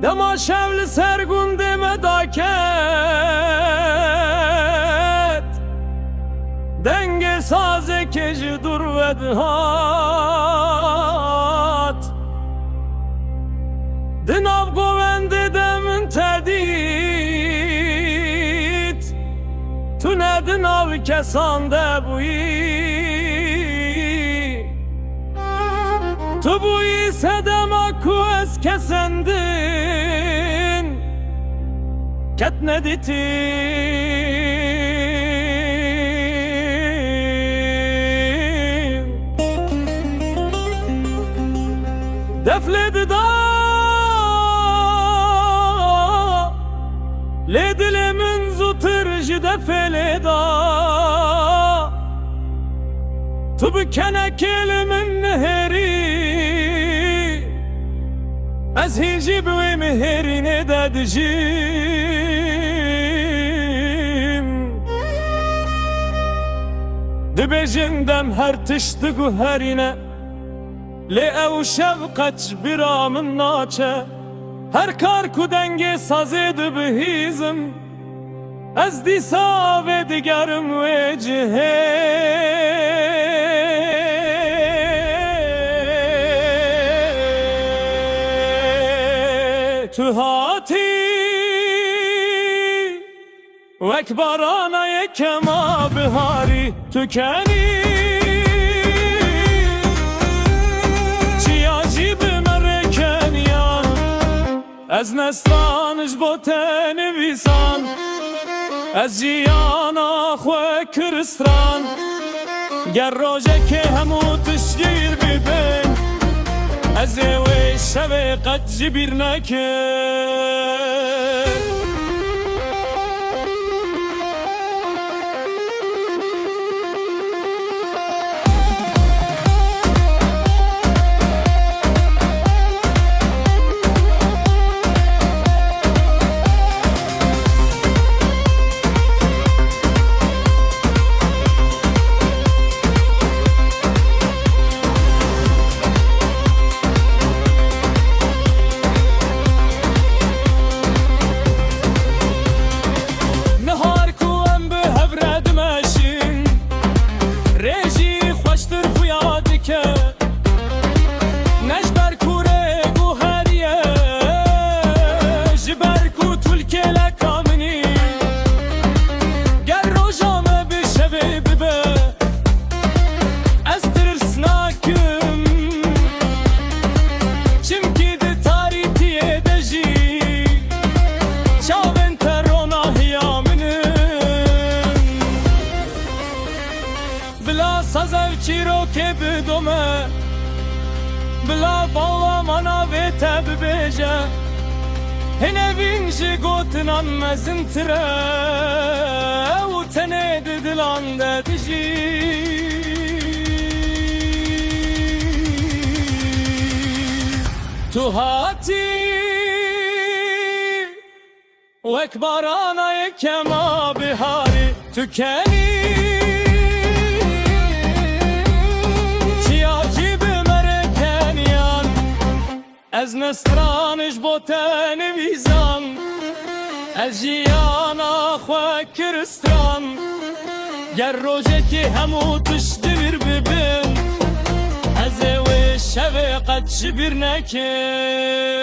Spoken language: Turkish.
Dema şevli sergun deme daket, denge saze keci dur ve dihat. Dinav govendi demin tedit, tüne dinav kesan de buyi. Tu buyi sedema kues kesendin, ketne ditin. Defledi da le dilimin zutirji defeli da, tu bikene kelimin neheri, ez hici bu meherini dedicim. Dibejindem her tişti guherine, li ev şevqet biramın naçe. Her kar ku denge sazed bihizim, ez disa ve digerim vecihe. Tuhati vek barana yekema bihari tükeni, çiyacib mereken yan, ez nestanj boten visan, ez jiyana xwe kiristran. Ger rojeke hemû tişgir bibin, ez ê wê şevê qet ji bîr nekim. Sazev çîrokê bidome, bila bawa mana vê te bibêje. Hinevîn jî gotinan mezin tire, û tenê di dilan de dijî. Tu hatî wek barana yekema biharî tükenî. Ez nestraniş boten vizan, ez jiyana xwe kiristran. Ger rojekê hemû tiştî vir bibin, ez ê wê şevê qet ji bîr nekim.